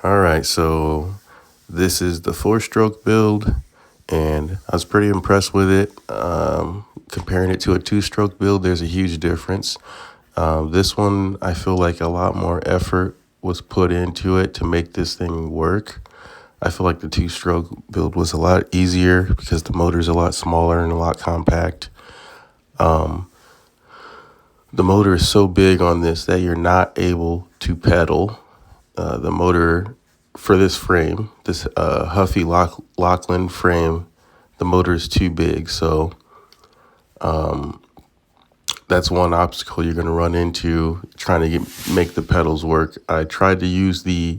All right, so this is the 4-stroke build, and I was pretty impressed with it. Comparing it to a 2-stroke build, there's a huge difference. This one, I feel like a lot more effort was put into it to make this thing work. I feel like the 2-stroke build was a lot easier because the motor's a lot smaller and a lot compact. The motor is so big on this that you're not able to pedal. The motor for this frame, this Huffy Lockland frame, the motor is too big. So that's one obstacle you're going to run into trying to make the pedals work. I tried to use the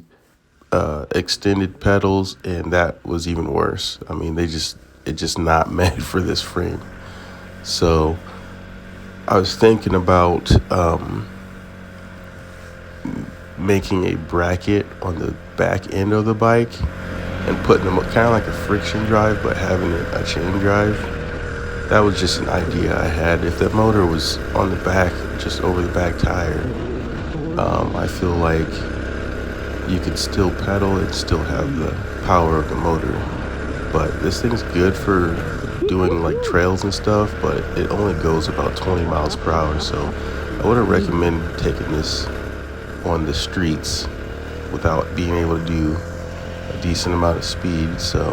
extended pedals, and that was even worse. I mean, it's just not meant for this frame. So I was thinking about making a bracket on the back end of the bike and putting them kind of like a friction drive, but having it a chain drive. That was just an idea I had. If that motor was on the back, just over the back tire, I feel like you could still pedal and still have the power of the motor. But this thing's good for doing like trails and stuff, but it only goes about 20 miles per hour. So I wouldn't recommend taking this on the streets without being able to do a decent amount of speed. So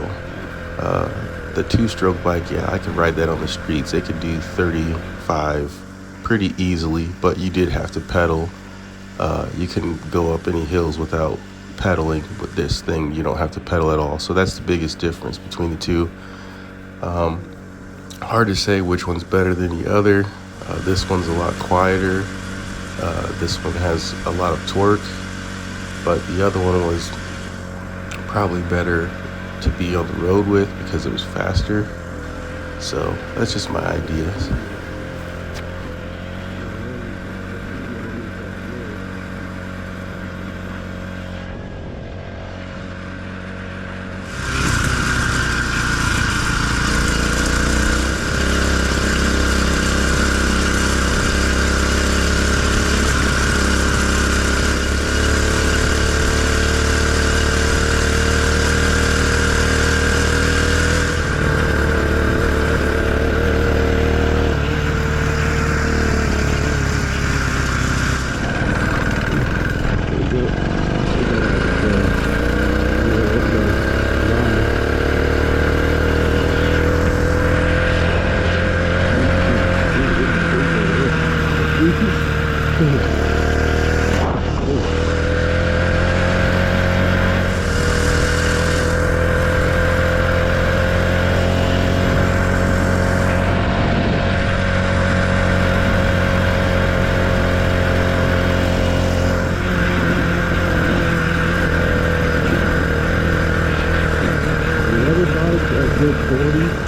the 2-stroke bike, yeah, I could ride that on the streets. It could do 35 pretty easily, but you did have to pedal. You couldn't go up any hills without pedaling. With this thing, you don't have to pedal at all. So that's the biggest difference between the two. Hard to say which one's better than the other. This one's a lot quieter. This one has a lot of torque, but the other one was probably better to be on the road with because it was faster. So that's just my ideas. Good 40.